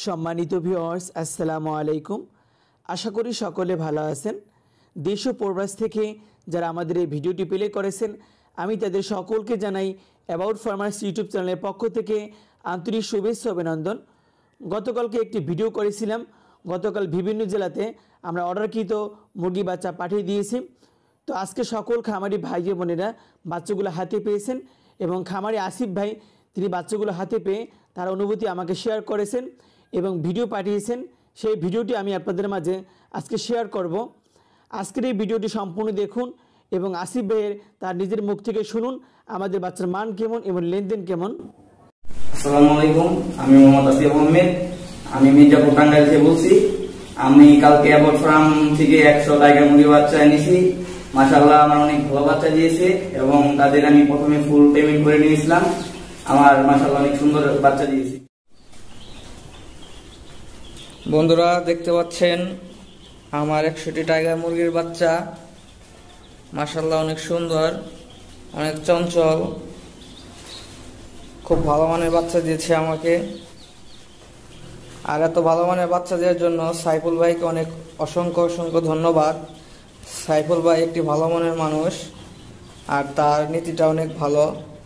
সম্মানিত ভিউয়ার্স, আসসালামু আলাইকুম। আশা করি সকলে ভালো আছেন। দেশ ও প্রবাস থেকে যারা আমাদের এই ভিডিওটি প্লে করেছেন, আমি তাদের সকলকে জানাই অ্যাবাউট ফার্মার্স ইউটিউব চ্যানেলের পক্ষ থেকে আন্তরিক শুভেচ্ছা অভিনন্দন। গতকালকে একটি ভিডিও করেছিলাম। গতকাল বিভিন্ন জেলাতে আমরা অর্ডারকৃত মুরগি বাচ্চা পাঠিয়ে দিয়েছি। তো আজকে সকল খামারি ভাই বোনেরা বাচ্চাগুলো হাতে পেয়েছেন এবং খামারি আসিফ ভাই তিনি বাচ্চাগুলো হাতে পেয়ে তার অনুভূতি আমাকে শেয়ার করেছেন এবং ভিডিও পাঠিয়েছেন। সেই ভিডিওটি আমি আপনাদের মাঝে আজকে শেয়ার করব। আজকের এই ভিডিওটি সম্পূর্ণ দেখুন এবং আসিফ ভাইয়ের তার নিজের মুখ থেকে শুনুন আমাদের বাচ্চার মান কেমন এবং লেনদেন কেমন। আসসালামু আলাইকুম, আমি মোহাম্মদ আসিফ আহমেদ। আমি মির্জাপুর টাঙ্গাইল থেকে বলছি। আমি কালকে অ্যাবাউট ফার্ম থেকে 100 টাইগার মুরগি বাচ্চা এনেছি। মাশাআল্লাহ আমার অনেক ভালো বাচ্চা দিয়েছে এবং তাদের আমি প্রথমে ফুল পেমেন্ট করে নিয়েছিলাম। আমার মাশাআল্লাহ অনেক সুন্দর বাচ্চা দিয়েছে। বন্ধুরা দেখতে পাচ্ছেন আমার 100টি টাইগার মুরগির বাচ্চা। মাশাআল্লাহ অনেক সুন্দর, অনেক চঞ্চল, খুব ভালো মানের বাচ্চা দিয়েছে আমাকে। আর এত ভালো মানের বাচ্চা দেওয়ার জন্য সাইফুল ভাইকে অনেক অসংখ্য ধন্যবাদ। সাইফুল ভাই একটি ভালো মনের মানুষ আর তার নীতিটা অনেক ভালো।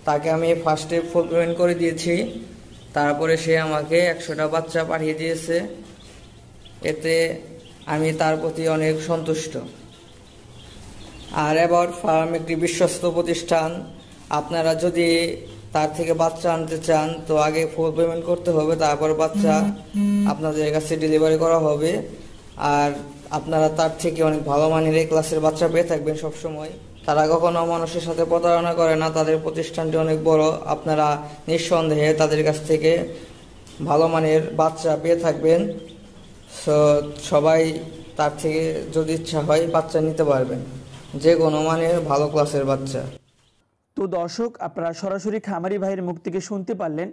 তাকে আমি ফার্স্টে ফুল পেমেন্ট করে দিয়েছি, তারপরে সে আমাকে 100টা বাচ্চা পাঠিয়ে দিয়েছে। এতে আমি তার প্রতি অনেক সন্তুষ্ট। আর অ্যাবাউট ফার্ম একটি বিশ্বস্ত প্রতিষ্ঠান। আপনারা যদি তার থেকে বাচ্চা আনতে চান তো আগে ফুল পেমেন্ট করতে হবে, তারপর বাচ্চা আপনাদের কাছে ডেলিভারি করা হবে। আর আপনারা তার থেকে অনেক ভালো মানের এই ক্লাসের বাচ্চা পেয়ে থাকবেন সবসময়। তারা কখনো মানুষের সাথে প্রতারণা করে না, তাদের প্রতিষ্ঠানটি অনেক বড়। আপনারা নিঃসন্দেহে তাদের কাছ থেকে ভালো মানের বাচ্চা পেয়ে থাকবেন। সবাই তার থেকে যদি ইচ্ছা হয় বাচ্চা নিতে পারবেন, যে কোনো মানের ভালো ক্লাসের বাচ্চা। তো দর্শক, আপনারা সরাসরি খামারি ভাইয়ের মুখ থেকে শুনতে পারলেন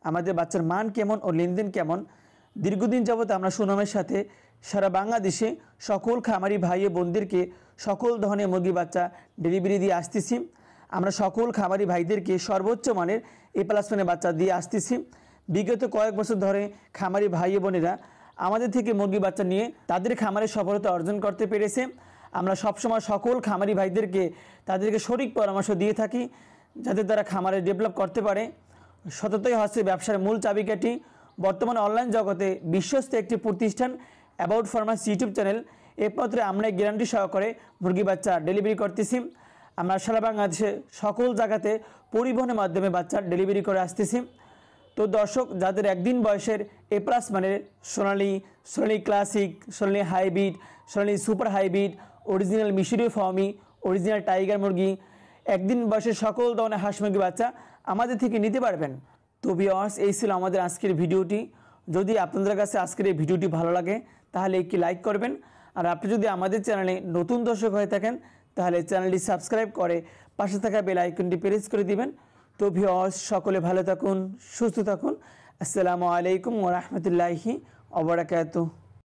আমাদের বাচ্চার মান কেমন ও লেনদেন কেমন। দীর্ঘদিন যাবৎ আমরা সুনামের সাথে সারা বাংলাদেশে সকল খামারি ভাই বোনদেরকে সকল ধরনের মুরগি বাচ্চা ডেলিভারি দিয়ে আসতেছি। আমরা সকল খামারি ভাইদেরকে সর্বোচ্চ মানের A+ মানের বাচ্চা দিয়ে আসতেছি। বিগত কয়েক বছর ধরে খামারি ভাই বোনেরা আমাদের থেকে মুরগি বাচ্চা নিয়ে তাদের খামারের সফলতা অর্জন করতে পেরেছে। আমরা সবসময় সকল খামারি ভাইদেরকে তাদেরকে সঠিক পরামর্শ দিয়ে থাকি যাতে তারা খামারে ডেভেলপ করতে পারে। সততাই হচ্ছে ব্যবসার মূল চাবিকাঠি। বর্তমানে অনলাইন জগতে বিশ্বস্ত একটি প্রতিষ্ঠান অ্যাবাউট ফার্মার্স ইউটিউব চ্যানেল, একমাত্র আমরা গ্যারান্টি সহকারে মুরগি বাচ্চা ডেলিভারি করতেছি। আমরা সারা বাংলাদেশে সকল জায়গাতে পরিবহনের মাধ্যমে বাচ্চা ডেলিভারি করে আসতেছি। তো দর্শক, যাদের একদিন বয়সের A+ মানের সোনালী ক্লাসিক, সোনালী হাইব্রিড, সোনালী সুপার হাইব্রিড, অরিজিনাল মিশরীয় ফার্মি, অরিজিনাল টাইগার মুরগি, একদিন বয়সের সকল ধরনের হাঁস মুরগি বাচ্চা আমাদের থেকে নিতে পারবেন। তো ভিউয়ার্স, এই ছিল আমাদের আজকের ভিডিওটি। যদি আপনাদের কাছে আজকের এই ভিডিওটি ভালো লাগে তাহলে একটি লাইক করবেন। আর আপনি যদি আমাদের চ্যানেলে নতুন দর্শক হয়ে থাকেন তাহলে চ্যানেলটি সাবস্ক্রাইব করে পাশে থাকা বেল আইকনটি প্রেস করে দিবেন। তো ভিউয়ার্স, সকলে ভালো থাকুন, সুস্থ থাকুন। আসসালামু আলাইকুম ওয়া রাহমাতুল্লাহি ওয়া বারাকাতুহু।